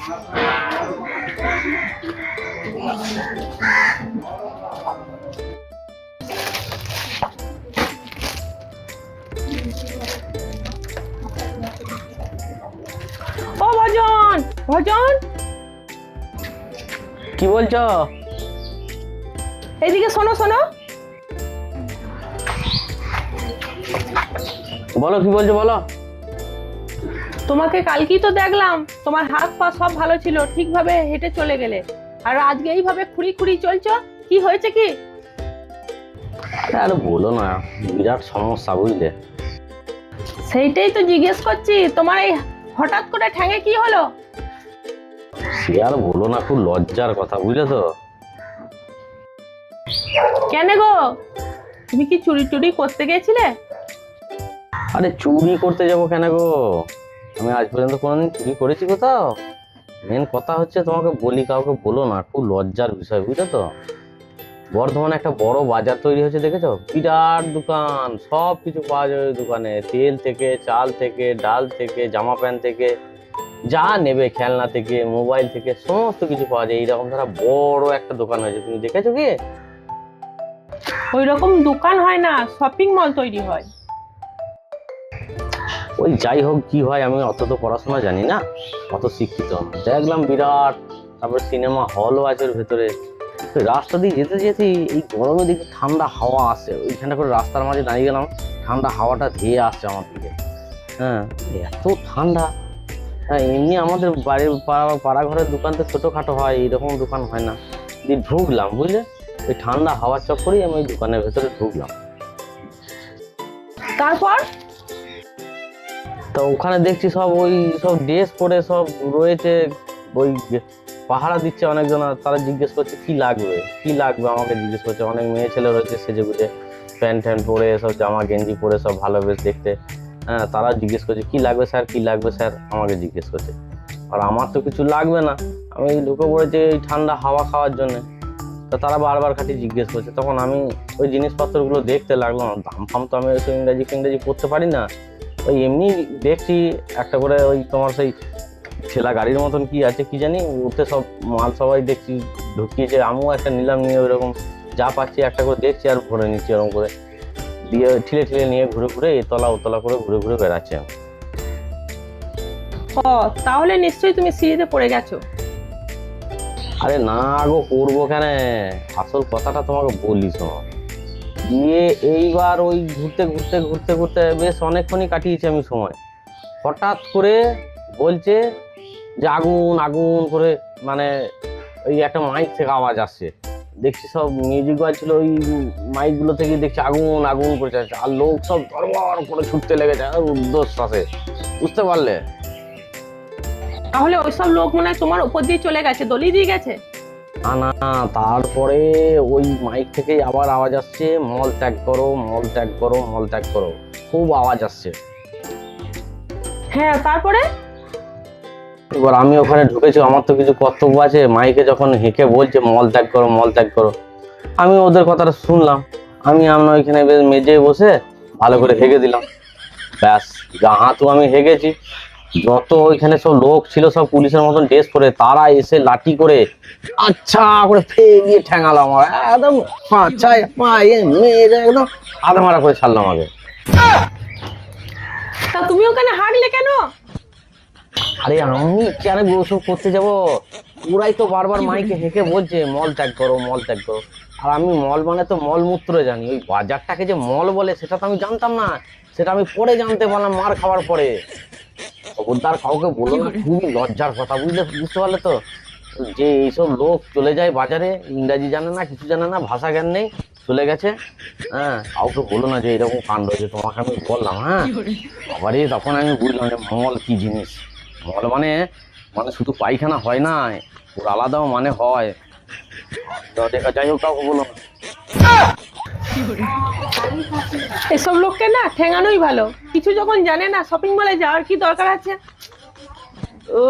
ও ভজন, ভজন, কি বলছো? এইদিকে শোনো শোনো। বলো, কি বলছো বলো। তোমাকে কালকেই তো দেখলাম, তোমার হাত পা সব ভালো ছিল, ঠিকভাবে হেঁটে চলে গেলে, আর আজকে এইভাবে খুঁড়ি খুঁড়ি চলছো, কি হয়েছে কি? আর বলো না, বিরাট সমস্যা বুঝলে। সেইটাই তো জিজ্ঞেস করছি, তোমার এই হঠাৎ করে ঠ্যাঙে কি হলো? সে আর বলো না, খুব লজ্জার কথা বুঝলে তো। কেন গো, তুমি কি চুরি টুরি করতে গেছিলে? আরে চুরি করতে যাবো কেন গো? আমি আজ পর্যন্ত কোনোদিন চুরি করেছি কোথাও? মেন কথা হচ্ছে, তোমাকে বলি, কাউকে বলো না, খুব লজ্জার বিষয় বুঝলে তো। বর্ধমানে একটা বড় বাজার তৈরি হয়েছে, দেখেছো? বিরাট দোকান, সব কিছু পাওয়া যাবে ওই দোকানে, তেল থেকে, চাল থেকে, ডাল থেকে, জামা প্যান্ট থেকে, যা নেবে, খেলনা থেকে, মোবাইল থেকে, সমস্ত কিছু পাওয়া যায়। এইরকম ধরা বড় একটা দোকান হয়েছে, তুমি দেখেছো কি? ওই রকম দোকান হয় না, শপিং মল তৈরি হয়। ওই যাই হোক, কি হয়, আমি অত তো পড়াশোনা জানি না, অত শিক্ষিত না। দেখলাম বিরাট, তারপরে সিনেমা হলও আছে ওর ভেতরে। ওই রাস্তা দিয়ে যেতে যেতে এই গরমে দেখি ঠান্ডা হাওয়া আসে, ওইখানটা করে রাস্তার মাঝে দাঁড়িয়ে গেলাম, ঠান্ডা হাওয়াটা ধেয়ে আসছে আমার দিকে। হ্যাঁ, এত ঠান্ডা। হ্যাঁ, এমনি আমাদের বাড়ির পাড়া ঘরের দোকান তো ছোটোখাটো হয়, এইরকম দোকান হয় না। দিয়ে ঢুকলাম বুঝলে, ওই ঠান্ডা হাওয়ার চক্করেই আমি ওই দোকানের ভেতরে ঢুকলাম। তারপর? তো ওখানে দেখছি সব ওই সব ড্রেস পরে সব রয়েছে, ওই পাহারা দিচ্ছে অনেকজন, তারা জিজ্ঞেস করছে কি লাগবে কি লাগবে, আমাকে জিজ্ঞেস করছে। অনেক মেয়ে ছেলে রয়েছে সেজে গুজে, প্যান্ট ট্যান্ট পরে, সব জামা গেঞ্জি পরে, সব ভালো বেশ দেখতে। হ্যাঁ, তারা জিজ্ঞেস করছে কি লাগবে স্যার, কি লাগবে স্যার, আমাকে জিজ্ঞেস করছে। আর আমার তো কিছু লাগবে না, আমি ঢুকে পড়েছি এই ঠান্ডা হাওয়া খাওয়ার জন্য। তো তারা বারবার খাটি জিজ্ঞেস করছে, তখন আমি ওই জিনিসপত্রগুলো দেখতে লাগলাম। দাম ফাম তো আমি ওই ইংরেজি পড়তে পারি না, ওই এমনি দেখছি একটা করে ওই তোমার সেই ঠেলা গাড়ির মতন কি আছে কি জানি, ওতে সব মাল সবাই দেখছি ঢুকিয়েছে, আমিও একটা নিলাম, নিয়ে ওইরকম যা পাচ্ছি একটা করে দেখছি আর ভরে নিচ্ছি ওরকম করে, দিয়ে ঠিলে ঠিলে নিয়ে ঘুরে ঘুরে এতলা ওতলা করে ঘুরে ঘুরে বেড়াচ্ছি আমি। ও, তাহলে নিশ্চয়ই তুমি সিঁড়িতে পড়ে গেছো। আরে না গো, করবো কেন, আসল কথাটা তোমাকে বলি শোনো। দিয়ে এইবার ওই ঘুরতে ঘুরতে ঘুরতে ঘুরতে বেশ অনেকক্ষণই কাটিয়েছি আমি সময়। হঠাৎ করে বলছে যে আগুন আগুন করে, মানে ওই একটা মাইক থেকে আওয়াজ আসছে। দেখছি সব মিউজিক বাজছিল, ওই মাইকগুলো থেকে দেখছি আগুন আগুন করে যাচ্ছে, আর লোক সব ধরবর করে ছুটতে লেগেছে ঊর্ধ্বশ্বাসে, বুঝতে পারলে? তাহলে ওইসব লোক মনে হয় তোমার উপর দিয়ে চলে গেছে, দলি দিয়ে গেছে। না না, তারপরে ওই মাইক থেকে আবার আওয়াজ আসছে, মল ত্যাগ করো, মল ত্যাগ করো, মল ত্যাগ করো, খুব আওয়াজ আসছে। হ্যাঁ, তারপরে? এবার আমি ওখানে ঢুকেছি, আমার তো কিছু কর্তব্য আছে। মাইকে যখন হেঁকে বলছে মল ত্যাগ করো, মল ত্যাগ করো, আমি ওদের কথাটা শুনলাম। আমরা ওইখানে বেশ মেজে বসে ভালো করে হেগে দিলাম, ব্যাস গা হাতু আমি হেগেছি। যত ওইখানে সব লোক ছিল, সব পুলিশের মতন ড্রেস পরে, তারা এসে লাঠি করে আচ্ছা করে ফেলিয়ে ঠ্যাঙালো আমার, একদম পাঁচায় পায়ে মেরে একদম আধমারা করে ছাড়লাম আমাকে। তা তুমি ওখানে হারলে কেন? আরে আমি কেন ওসব করতে যাব, ওরাই তো বারবার মাইকে হেঁকে বলছে মল ত্যাগ করো, মল ত্যাগ করো। আর আমি মল মানে তো মলমূত্র জানি, ওই বাজারটাকে যে মল বলে সেটা তো আমি জানতাম না, সেটা আমি পরে জানতে পারলাম, মার খাওয়ার পরে। খবরদার কাউকে বলো না, খুবই লজ্জার কথা বুঝতে পারলে তো। যে এইসব লোক চলে যায় বাজারে, ইংরাজি জানে না, কিছু জানে না, ভাষা জ্ঞান নেই, চলে গেছে। হ্যাঁ, কাউকে বলো না যে এরকম কাণ্ড হয়েছে, তোমাকে আমি বললাম। হ্যাঁ, আবারই তখন আমি বুঝলাম যে মল কি জিনিস। মল মানে মানে শুধু পায়খানা হয় না, ওর আলাদাও মানে হয়। তো দেখা, যাই হোক, কাউকে বলো না। এসব লোককে না ঠেঙানোই ভালো, কিছু যখন জানে না, শপিং মলে যাওয়ার কি দরকার আছে। ও